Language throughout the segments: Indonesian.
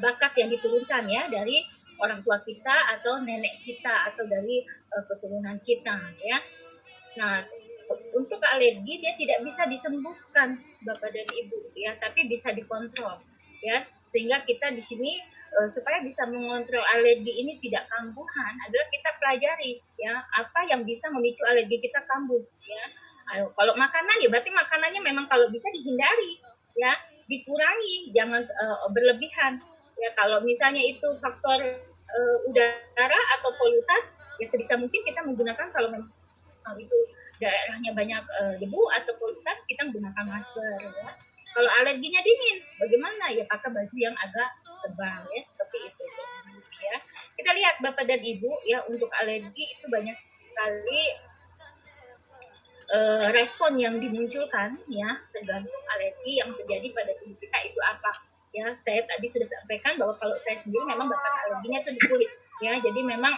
bakat yang diturunkan ya dari orang tua kita atau nenek kita atau dari keturunan kita ya. Nah, untuk alergi dia tidak bisa disembuhkan Bapak dan Ibu ya, tapi bisa dikontrol ya. Sehingga kita di sini supaya bisa mengontrol alergi ini tidak kambuhan adalah kita pelajari ya apa yang bisa memicu alergi kita kambuh ya. Kalau makanan ya berarti makanannya memang kalau bisa dihindari ya, dikurangi, jangan berlebihan ya. Kalau misalnya itu faktor udara atau polutan ya sebisa mungkin kita menggunakan, kalau memang itu daerahnya banyak debu atau polutan, kita menggunakan masker ya. Kalau alerginya dingin, bagaimana ya, pakai baju yang agak tebal ya, seperti itu ya. Kita lihat Bapak dan Ibu ya, untuk alergi itu banyak sekali respon yang dimunculkan ya, tergantung alergi yang terjadi pada tubuh kita itu apa ya. Saya tadi sudah sampaikan bahwa kalau saya sendiri memang bakat alerginya itu di kulit ya, jadi memang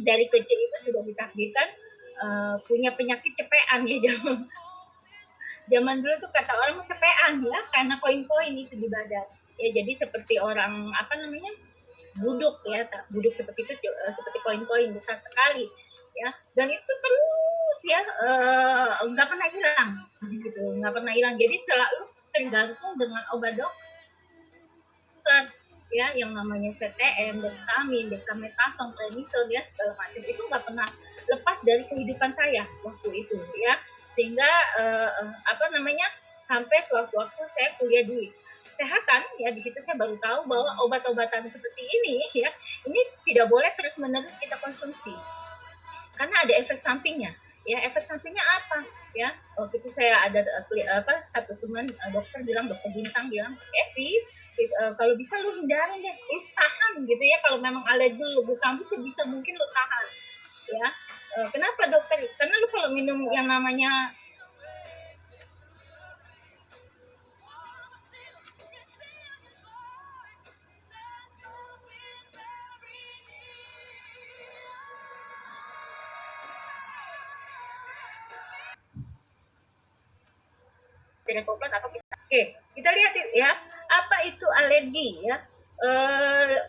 dari kecil itu sudah ditakdirkan punya penyakit cepean ya. Zaman dulu tuh kata orang cepean ya, karena koin-koin itu di badan ya, jadi seperti orang apa namanya, buduk ya, buduk seperti itu, seperti koin-koin besar sekali ya, dan itu terus ya nggak pernah hilang gitu, nggak pernah hilang. Jadi selalu tergantung dengan obat dokter ya, yang namanya CTM, dextamin, dexamethasone, prednisone ya, segala macam itu nggak pernah lepas dari kehidupan saya waktu itu ya. Sehingga apa namanya, sampai sewaktu-waktu saya kuliah di kesehatan ya, di situ saya baru tahu bahwa obat-obatan seperti ini ya, ini tidak boleh terus-menerus kita konsumsi karena ada efek sampingnya ya. Efek sampingnya apa ya, waktu itu saya ada satu teman dokter bilang, dokter bintang bilang, Evi, kalau bisa lu hindarin deh, lu tahan gitu ya, kalau memang alergi lu kambuh sebisa mungkin lu tahan ya. Kenapa dokter? Karena lu kalau minum yang namanya atau kita lihat ya, apa itu alergi ya.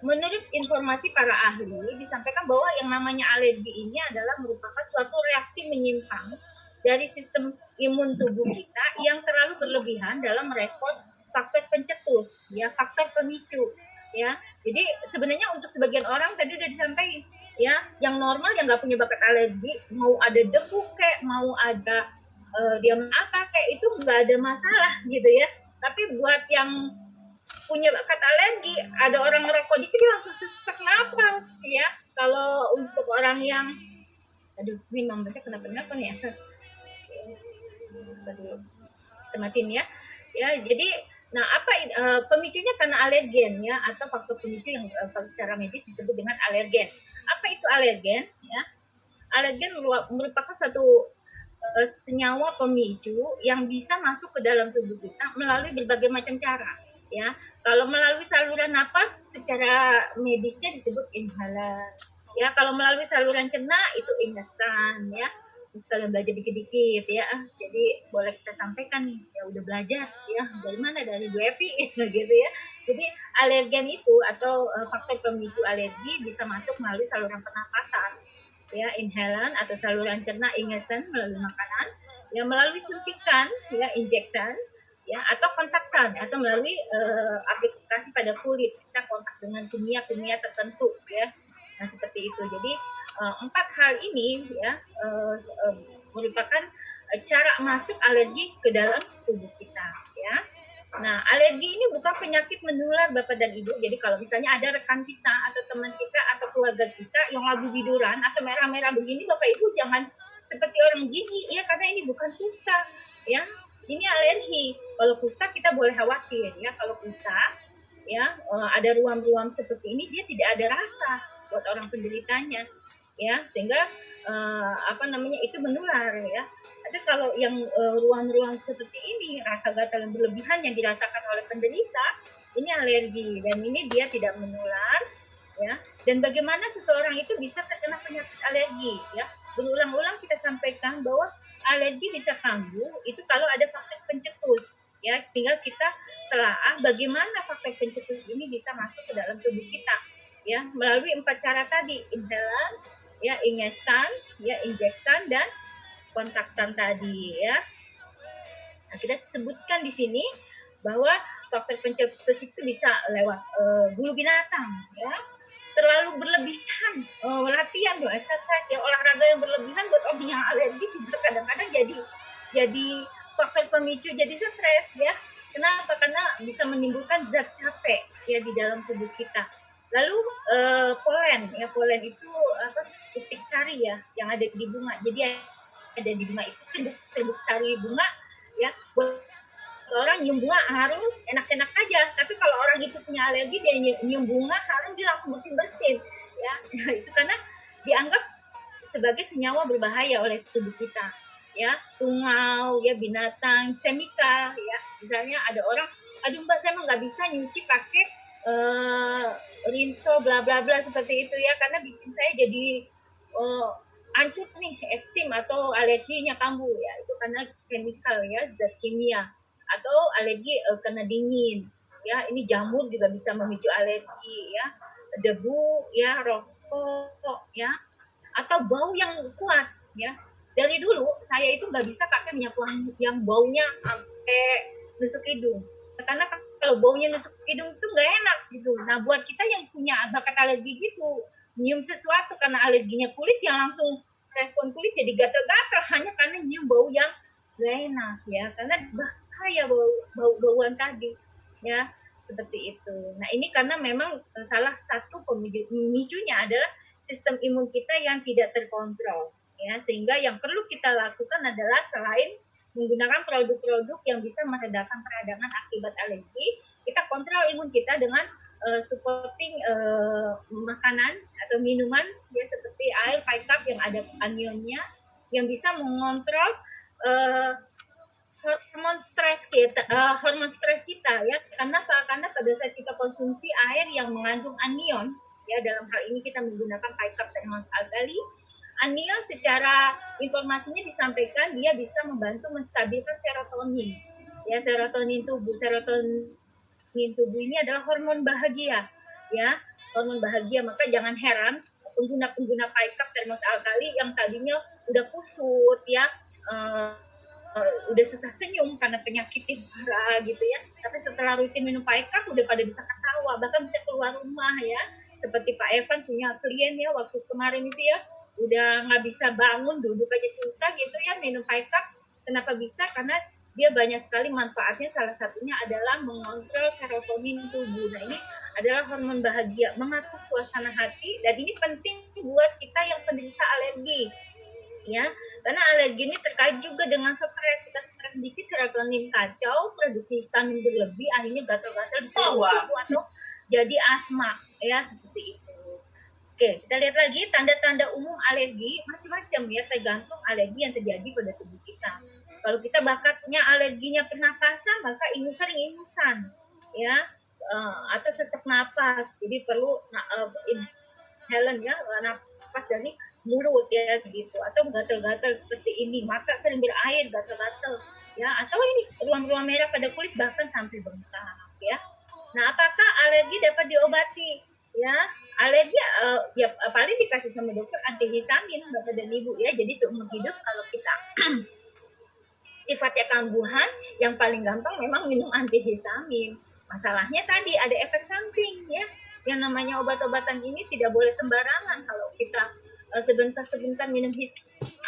Menurut informasi para ahli disampaikan bahwa yang namanya alergi ini adalah merupakan suatu reaksi menyimpang dari sistem imun tubuh kita yang terlalu berlebihan dalam merespon faktor pencetus ya, faktor pemicu ya. Jadi sebenarnya untuk sebagian orang tadi udah disampaikan ya, yang normal yang nggak punya bakat alergi, mau ada debu kayak mau ada dia apa kayak itu nggak ada masalah gitu ya. Tapi buat yang punya bakat alergi, ada orang ngerokok dikit langsung sesak napas ya. Kalau untuk orang yang, aduh ini mambasnya kenapa nih ya, kita matiin ya. Ya jadi, nah apa pemicunya karena alergen ya, atau faktor pemicu yang secara medis disebut dengan alergen. Apa itu alergen ya? Alergen merupakan satu senyawa pemicu yang bisa masuk ke dalam tubuh kita melalui berbagai macam cara ya. Kalau melalui saluran napas secara medisnya disebut inhalan ya. Kalau melalui saluran cerna itu instan ya. Terus kalian belajar dikit-dikit ya, jadi boleh kita sampaikan nih ya, udah belajar ya, dari mana, dari WP gitu ya. Jadi alergen itu atau faktor pemicu alergi bisa masuk melalui saluran pernapasan ya, inhalan, atau saluran cerna ingestan melalui makanan ya, melalui suntikan ya, injektan ya, atau kontaktan atau melalui aplikasi pada kulit, kita kontak dengan kimia tertentu ya. Nah seperti itu. Jadi 4 hal ini ya merupakan cara masuk alergi ke dalam tubuh kita ya. Nah, alergi ini bukan penyakit menular Bapak dan Ibu. Jadi kalau misalnya ada rekan kita atau teman kita atau keluarga kita yang lagi biduran atau merah-merah begini, Bapak Ibu jangan seperti orang jijik ya, karena ini bukan kusta ya. Ini alergi. Kalau kusta kita boleh khawatir ya. Kalau kusta ya ada ruam-ruam seperti ini, dia tidak ada rasa buat orang penderitanya ya, sehingga apa namanya, itu menular ya. Tapi kalau yang ruam-ruam seperti ini, rasa gatal yang berlebihan yang dirasakan oleh penderita, ini alergi dan ini dia tidak menular ya. Dan bagaimana seseorang itu bisa terkena penyakit alergi ya? Berulang-ulang kita sampaikan bahwa alergi bisa kambuh itu kalau ada faktor pencetus ya. Tinggal kita telaah bagaimana faktor pencetus ini bisa masuk ke dalam tubuh kita, ya, melalui 4 cara tadi, inhalan, ya, ingestan, ya, injektan, dan kontaktan tadi, ya. Nah, kita sebutkan di sini bahwa faktor pencetus itu bisa lewat bulu binatang, ya. Terlalu berlebihan latihan tuh, exercise, ya, olahraga yang berlebihan buat orang yang alergi juga kadang-kadang jadi faktor pemicu jadi stres, ya. Kenapa? Karena bisa menimbulkan zat capek, ya, di dalam tubuh kita. Lalu polen, ya, polen itu putik sari, ya, yang ada di bunga. Jadi ada di bunga itu serbuk sari bunga, ya. Buat orang nyium bunga harum enak-enak aja, tapi kalau orang itu punya alergi dia nyium bunga harum dia langsung bersin-bersin, ya. Itu karena dianggap sebagai senyawa berbahaya oleh tubuh kita, ya. Tungau, ya, binatang, semikal, ya. Misalnya ada orang, aduh Mbak saya nggak bisa nyuci pakai rinso bla bla bla seperti itu, ya, karena bikin saya jadi hancur nih, eksim atau alerginya kambuh, ya. Itu karena chemical, ya, zat kimia. Atau alergi karena dingin, ya, ini jamur juga bisa memicu alergi, ya, debu, ya, rokok, ya, atau bau yang kuat, ya. Dari dulu saya itu nggak bisa pakai minyak wangi yang baunya sampai nusuk hidung, karena kalau baunya nusuk hidung itu nggak enak gitu. Nah, buat kita yang punya bakat alergi gitu, nyium sesuatu karena alerginya kulit, yang langsung respon kulit jadi gatal-gatal hanya karena nyium bau yang nggak enak, ya, karena bahaya bauan tadi, ya, seperti itu. Nah, ini karena memang salah satu pemicunya adalah sistem imun kita yang tidak terkontrol, ya, sehingga yang perlu kita lakukan adalah selain menggunakan produk-produk yang bisa meredakan peradangan akibat alergi, kita kontrol imun kita dengan supporting makanan atau minuman, ya, seperti air 5 cup yang ada anionnya, yang bisa mengontrol hormon stres kita, ya. Kenapa? Karena pada saat kita konsumsi air yang mengandung anion, ya, dalam hal ini kita menggunakan 5 cup termos alkali, anion secara informasinya disampaikan dia bisa membantu menstabilkan serotonin, ya, serotonin tubuh ini adalah hormon bahagia, ya, hormon bahagia. Maka jangan heran pengguna 5 cup termos alkali yang tadinya udah kusut, ya, udah susah senyum karena penyakit yang parah gitu, ya, tapi setelah rutin minum 5 cup udah pada bisa ketawa, bahkan bisa keluar rumah, ya. Seperti Pak Evan punya klien, ya, waktu kemarin itu, ya, udah nggak bisa bangun, duduk aja susah gitu, ya, minum 5 cup. Kenapa bisa? Karena dia banyak sekali manfaatnya, salah satunya adalah mengontrol serotonin tubuh. Nah, ini adalah hormon bahagia, mengatur suasana hati, dan ini penting buat kita yang penderita alergi, ya, karena alergi ini terkait juga dengan stres. Kita stres dikit serotonin kacau, produksi histamin berlebih, akhirnya gatal-gatal di seluruh tubuh atau jadi asma, ya, seperti itu. Oke, kita lihat lagi tanda-tanda umum alergi macam-macam, ya, tergantung alergi yang terjadi pada tubuh kita. Kalau kita bakatnya alerginya pernapasan, maka sering ingusan, ya, atau sesak napas, jadi perlu inhalan, ya, napas dari mulut, ya, gitu, atau gatal-gatal seperti ini, mata sering berair, gatal-gatal, ya, atau ini ruam-ruam merah pada kulit bahkan sampai bengkak, ya. Nah, apakah alergi dapat diobati, ya? Alergi ya paling dikasih sama dokter antihistamin, Bapak dan Ibu, ya. Jadi seumur hidup kalau kita sifatnya kambuhan, yang paling gampang memang minum antihistamin. Masalahnya tadi ada efek samping, ya. Yang namanya obat-obatan ini tidak boleh sembarangan. Kalau kita sebentar-sebentar minum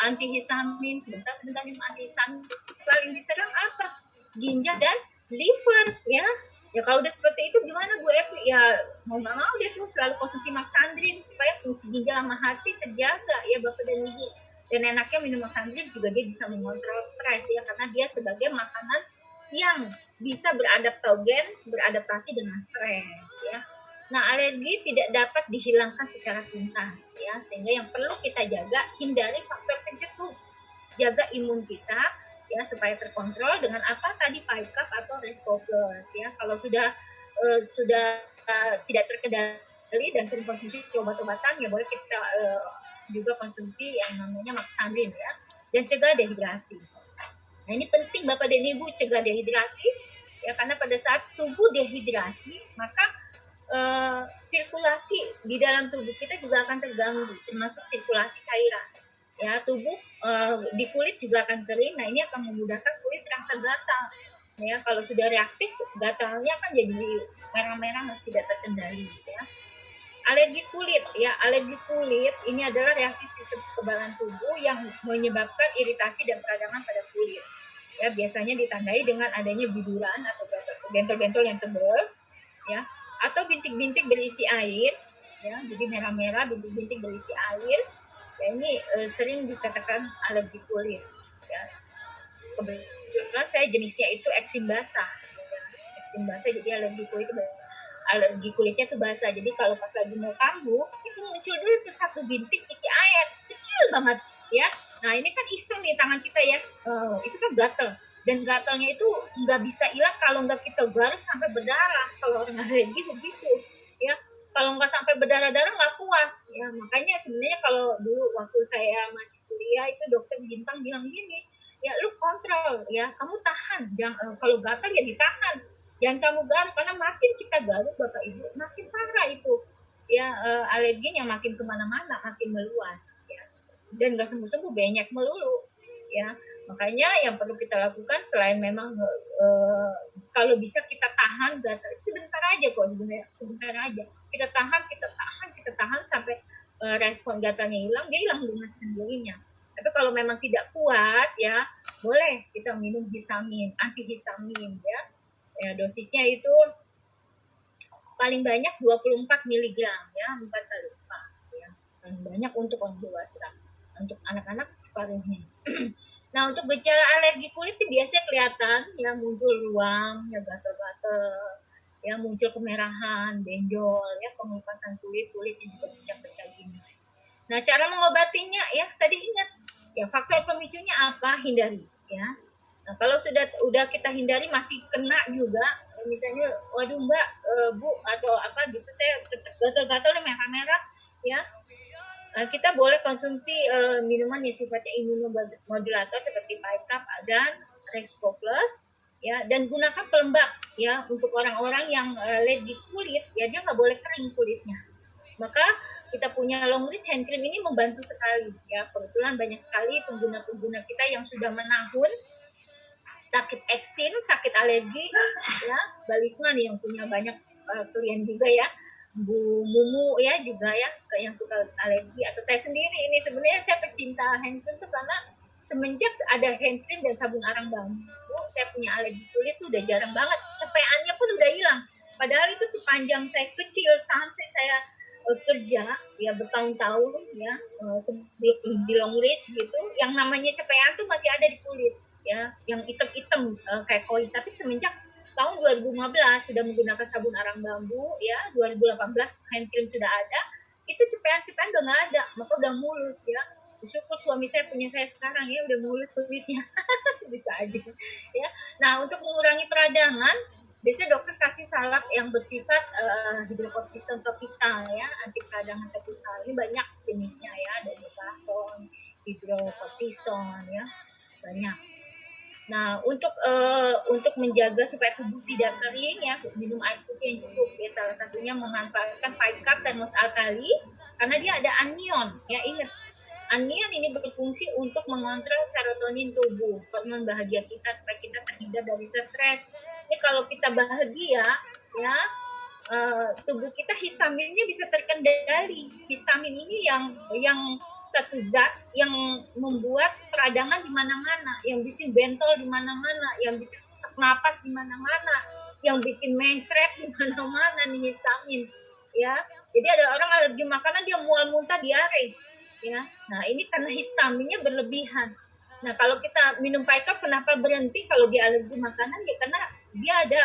antihistamin, sebentar-sebentar minum antihistamin, paling diserang apa? Ginjal dan liver, ya. Ya kalau udah seperti itu gimana Bu Epi? Ya mau nggak mau dia tuh selalu konsumsi maksandrin supaya fungsi ginjal sama hati terjaga, ya, Bapak dan Ibu. Dan enaknya minum maksandrin juga dia bisa mengontrol stres, ya, karena dia sebagai makanan yang bisa beradaptasi dengan stres, ya. Nah, alergi tidak dapat dihilangkan secara tuntas, ya, sehingga yang perlu kita jaga, hindari faktor pencetus, jaga imun kita, ya, supaya terkontrol dengan apa tadi 5 cup atau Resco Plus, ya. Kalau sudah tidak terkendali dan sering konsumsi obat-obatan, ya boleh kita juga konsumsi yang namanya maksandrin, ya, dan cegah dehidrasi. Nah, ini penting Bapak dan Ibu, cegah dehidrasi, ya, karena pada saat tubuh dehidrasi maka sirkulasi di dalam tubuh kita juga akan terganggu, termasuk sirkulasi cairan. Ya, tubuh di kulit juga akan kering. Nah, ini akan memudahkan kulit terasa gatal. Ya, kalau sudah reaktif, gatalnya kan jadi merah-merah tidak terkendali. Ya. Alergi kulit, ya, alergi kulit ini adalah reaksi sistem kekebalan tubuh yang menyebabkan iritasi dan peradangan pada kulit. Ya, biasanya ditandai dengan adanya biduran atau bentol-bentol yang tebal, ya, atau bintik-bintik berisi air, ya, jadi merah-merah bintik-bintik berisi air. Ya, ini sering dikatakan alergi kulit. Ya. Kebetulan saya jenisnya itu eksim basah. Ya. Eksim basah, jadi alergi kulit itu alergi kulitnya tuh basah. Jadi kalau pas lagi mau kambuh, itu muncul dulu tuh satu bintik isi air, kecil banget, ya. Nah, ini kan iseng nih tangan kita ya, itu kan gatel. Dan gatalnya itu nggak bisa hilang kalau nggak kita garuk sampai berdarah. Kalau orang alergi begitu, ya. Kalau nggak sampai berdarah-darah nggak puas, ya. Makanya sebenarnya kalau dulu waktu saya masih kuliah itu dokter bintang bilang gini, ya lu kontrol, ya, kamu tahan, kalau gatal ya ditahan, jangan kamu garuk, karena makin kita garuk Bapak Ibu makin parah itu, ya, alerginya makin kemana-mana, makin meluas, ya, dan nggak sembuh-sembuh, banyak melulu, ya. Makanya yang perlu kita lakukan selain memang kalau bisa kita tahan gatal sebentar aja kok, sebentar aja kita tahan sampai respon gatalnya hilang, dia hilang dengan sendirinya. Tapi kalau memang tidak kuat, ya boleh kita minum histamin, antihistamin, ya. Ya, dosisnya itu paling banyak 24 mg, ya, 4 kali lipat, ya. Paling banyak untuk orang dewasa. Untuk anak-anak separuhnya. Nah, untuk gejala alergi kulit itu biasanya kelihatan, ya, muncul ruam, ya, gatal-gatal, ya, muncul kemerahan, benjol, ya, pengelupasan kulit yang juga pecah-pecah gini. Nah, cara mengobatinya, ya, tadi ingat, ya, faktor pemicunya apa? Hindari, ya. Nah, kalau udah kita hindari masih kena juga, misalnya, waduh Mbak, Bu, atau apa gitu, saya tetap gatal-gatal merah-merah, ya, kita boleh konsumsi minuman yang sifatnya imunomodulator seperti Picap dan Respo Plus, ya, dan gunakan pelembab, ya, untuk orang-orang yang alergi kulit, ya, dia nggak boleh kering kulitnya. Maka kita punya long reach hand cream ini membantu sekali, ya. Kebetulan banyak sekali pengguna-pengguna kita yang sudah menahun sakit eksim, sakit alergi, ya. Balisma nih yang punya banyak klien juga, ya. Bu Mumu, ya, juga, ya, yang suka alergi, atau saya sendiri ini sebenarnya saya pecinta hand cream tuh karena semenjak ada hand cream dan sabun arang bambu, saya punya alergi kulit tuh udah jarang banget, cepeannya pun udah hilang. Padahal itu sepanjang saya kecil sampai saya kerja, ya, bertahun-tahun, ya, sebelum di long reach gitu, yang namanya cepean tuh masih ada di kulit, ya, yang hitam-hitam kayak koi. Tapi semenjak tahun 2015 sudah menggunakan sabun arang bambu, ya, 2018 hand cream sudah ada, itu cepean-cepean udah nggak ada, maka udah mulus, ya. Syukur suami saya punya saya sekarang, ya, udah mulus kulitnya. Bisa aja, ya. Nah, untuk mengurangi peradangan, biasanya dokter kasih salep yang bersifat hidrokortison topikal, ya, anti peradangan topikal. Ini banyak jenisnya, ya, ada Metason, hidrokortison, ya, banyak. Nah, untuk menjaga supaya tubuh tidak kering, ya, minum air putih yang cukup, ya, salah satunya memanfaatkan Picap termos alkali karena dia ada anion, ya, ingat, anion ini berfungsi untuk mengontrol serotonin tubuh, hormon bahagia kita supaya kita terhindar dari stres. Ini kalau kita bahagia, ya, tubuh kita histaminnya bisa terkendali. Histamin ini yang satu zat yang membuat peradangan di mana-mana, yang bikin bentol di mana-mana, yang bikin sesak napas di mana-mana, yang bikin mencret di mana-mana nih histamin, ya. Jadi ada orang alergi makanan dia mual muntah diare, ya. Nah, ini karena histaminnya berlebihan. Nah, kalau kita minum Picap kenapa berhenti kalau dia alergi makanan? Ya karena dia ada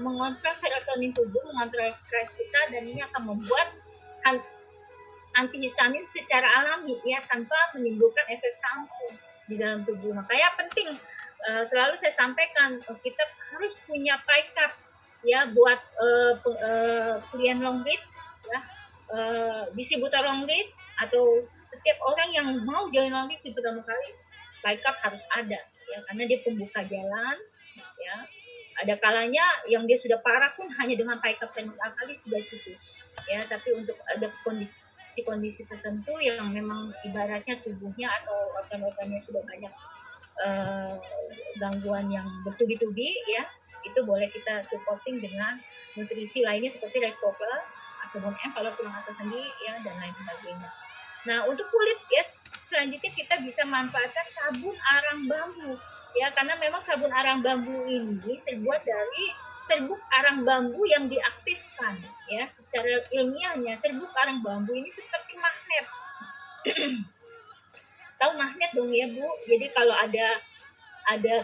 mengontrol serotonin tubuh, mengontrol stres kita, dan ini akan membuat antihistamin secara alami, ya, tanpa menimbulkan efek samping di dalam tubuh. Makanya penting selalu saya sampaikan kita harus punya Picap, ya, buat klien long reach, ya, distributor long reach atau setiap orang yang mau join long reach di pertama kali, Picap harus ada, ya, karena dia pembuka jalan, ya. Ada kalanya yang dia sudah parah pun hanya dengan paikaptenus alkali sudah cukup. Ya, tapi untuk ada kondisi tertentu yang memang ibaratnya tubuhnya atau organ-organnya sudah banyak gangguan yang bertubi-tubi, ya, itu boleh kita supporting dengan nutrisi lainnya seperti Resto Plus atau Bon M kalau tulang atau sendi, ya, dan lain sebagainya. Nah, untuk kulit, ya, selanjutnya kita bisa manfaatkan sabun arang bambu, ya, karena memang sabun arang bambu ini terbuat dari serbuk arang bambu yang diaktifkan, ya. Secara ilmiahnya serbuk arang bambu ini seperti magnet. Tahu magnet dong ya Bu, jadi kalau ada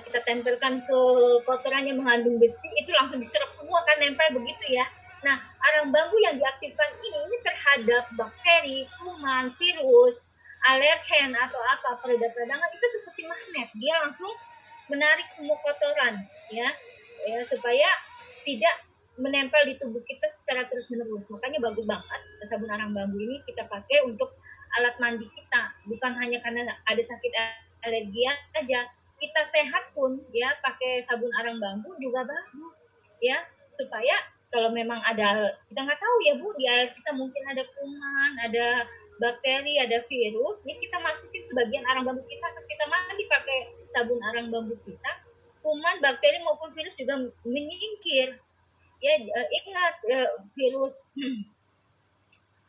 kita tempelkan ke kotoran yang mengandung besi, itu langsung diserap semua kan, nempel begitu ya. Nah, arang bambu yang diaktifkan ini terhadap bakteri, kuman, virus, alergen atau apa, peradangan itu seperti magnet, dia langsung menarik semua kotoran, ya supaya tidak menempel di tubuh kita secara terus-menerus. Makanya bagus banget sabun arang bambu ini kita pakai untuk alat mandi kita, bukan hanya karena ada sakit alergi aja. Kita sehat pun, ya, pakai sabun arang bambu juga bagus, ya, supaya kalau memang ada, kita nggak tahu ya Bu, di air kita mungkin ada kuman, ada bakteri, ada virus, ini kita masukin sebagian arang bambu kita, atau kita mandi pakai sabun arang bambu kita, kuman, bakteri maupun virus juga menyingkir. Ya, ingat virus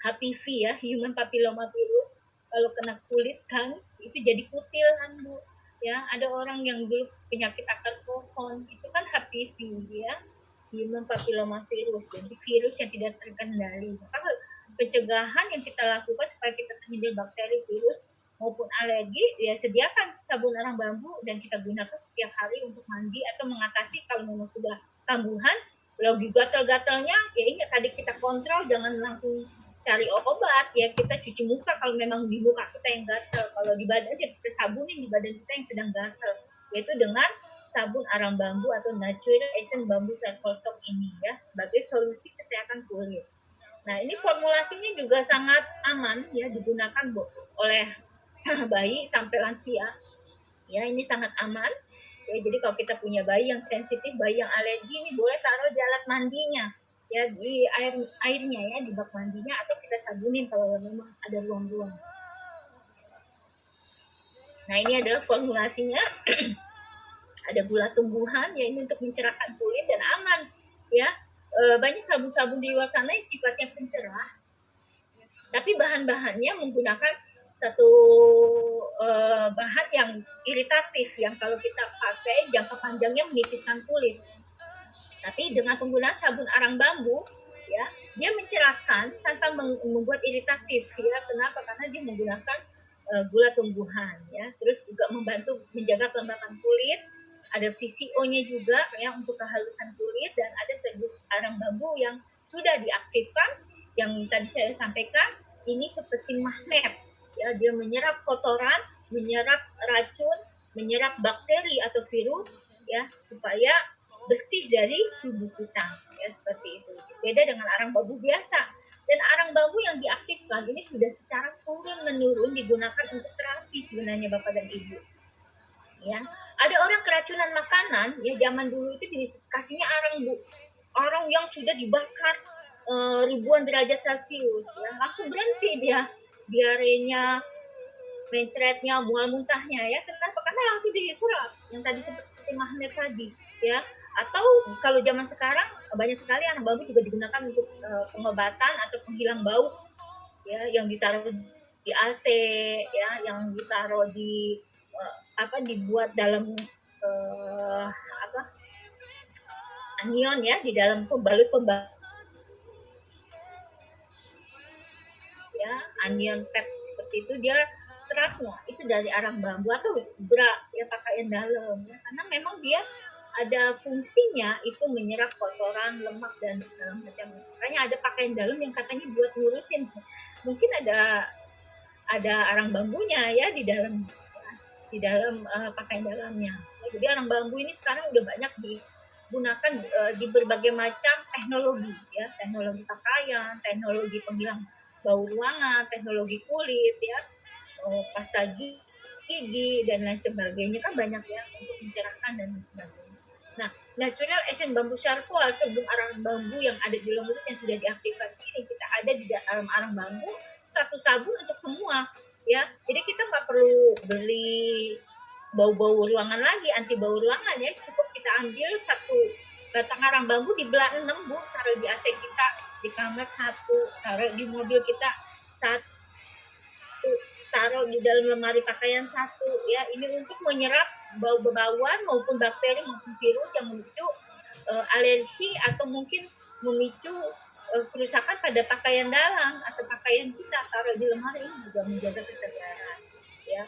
HPV, ya, Human Papilloma Virus, kalau kena kulit kan itu jadi kutil kan Bu, ya. Ada orang yang dulu penyakit akar pohon itu kan HPV, ya, Human Papilloma Virus, jadi virus yang tidak terkendali. Maka pencegahan yang kita lakukan supaya kita terhindar bakteri, virus maupun alergi, ya, sediakan sabun arang bambu dan kita gunakan setiap hari untuk mandi atau mengatasi kalau memang sudah kambuhan. Lagi gatal-gatalnya, ya ingat tadi kita kontrol, jangan langsung cari obat, ya, kita cuci muka kalau memang di muka kita yang gatal, kalau di badan ya kita sabunin di badan kita yang sedang gatal, yaitu dengan sabun arang bambu atau Natural Essence Bamboo Charcoal Soap ini, ya, sebagai solusi kesehatan kulit. Nah, ini formulasinya juga sangat aman, ya, digunakan oleh bayi sampai lansia, ya, ini sangat aman, ya. Jadi kalau kita punya bayi yang sensitif, bayi yang alergi, ini boleh taruh di alat mandinya, ya, di airnya, ya, di bak mandinya, atau kita sabunin kalau memang ada ruang-ruang. Nah, ini adalah formulasinya. Ada gula tumbuhan, ya, ini untuk mencerahkan kulit dan aman, ya. Banyak sabun-sabun di luar sana yang sifatnya pencerah, tapi bahan-bahannya menggunakan satu bahan yang iritatif, yang kalau kita pakai jangka panjangnya menipiskan kulit. Tapi dengan penggunaan sabun arang bambu, ya, dia mencerahkan tanpa membuat iritatif, ya. Kenapa? Karena dia menggunakan gula tumbuhan, ya. Terus juga membantu menjaga kelembapan kulit. Ada VCO-nya juga, ya, untuk kehalusan kulit, dan ada serbuk arang bambu yang sudah diaktifkan, yang tadi saya sampaikan, ini seperti magnet, ya, dia menyerap kotoran, menyerap racun, menyerap bakteri atau virus, ya, supaya bersih dari tubuh kita, ya, seperti itu. Beda dengan arang bambu biasa. Dan arang bambu yang diaktifkan ini sudah secara turun-menurun digunakan untuk terapi sebenarnya Bapak dan Ibu. Ya, ada orang keracunan makanan, ya, zaman dulu itu dikasihnya arang Bu, arang yang sudah dibakar ribuan derajat Celcius, ya, langsung berhenti dia diarenya, mencretnya, mual muntahnya, ya. Kenapa? Karena langsung diserap yang tadi seperti magnet tadi, ya. Atau kalau zaman sekarang banyak sekali arang bambu juga digunakan untuk pengobatan atau penghilang bau, ya, yang ditaruh di AC, ya, yang ditaruh di dibuat dalam anion, ya, di dalam pembalut ya, anion pet seperti itu, dia seratnya itu dari arang bambu atau bra, ya, pakaian dalam, ya, karena memang dia ada fungsinya itu menyerap kotoran, lemak dan segala macam. Makanya ada pakaian dalam yang katanya buat ngurusin, mungkin ada arang bambunya, ya, di dalam pakaian dalamnya. Ya, jadi arang bambu ini sekarang udah banyak digunakan di berbagai macam teknologi, ya, teknologi pakaian, teknologi penghilang bau ruangan, teknologi kulit, ya, pasta gigi dan lain sebagainya, kan banyak, ya, untuk mencerahkan dan lain sebagainya. Nah, natural essence bambu charcoal, sebelum arang bambu yang ada di dalam mulut yang sudah diaktifkan ini, kita ada di dalam arang bambu satu sabun untuk semua, ya. Jadi kita nggak perlu beli bau-bau ruangan lagi, anti bau ruangan ya. Cukup kita ambil satu batang arang bambu dibelah 6 Bu, taruh di AC kita, di kamar satu, taruh di mobil kita satu, taruh di dalam lemari pakaian satu, ya. Ini untuk menyerap bau-bauan maupun bakteri maupun virus yang memicu alergi atau mungkin memicu kerusakan pada pakaian dalam atau pakaian kita. Taruh di lemari ini juga menjaga kesegaran, ya.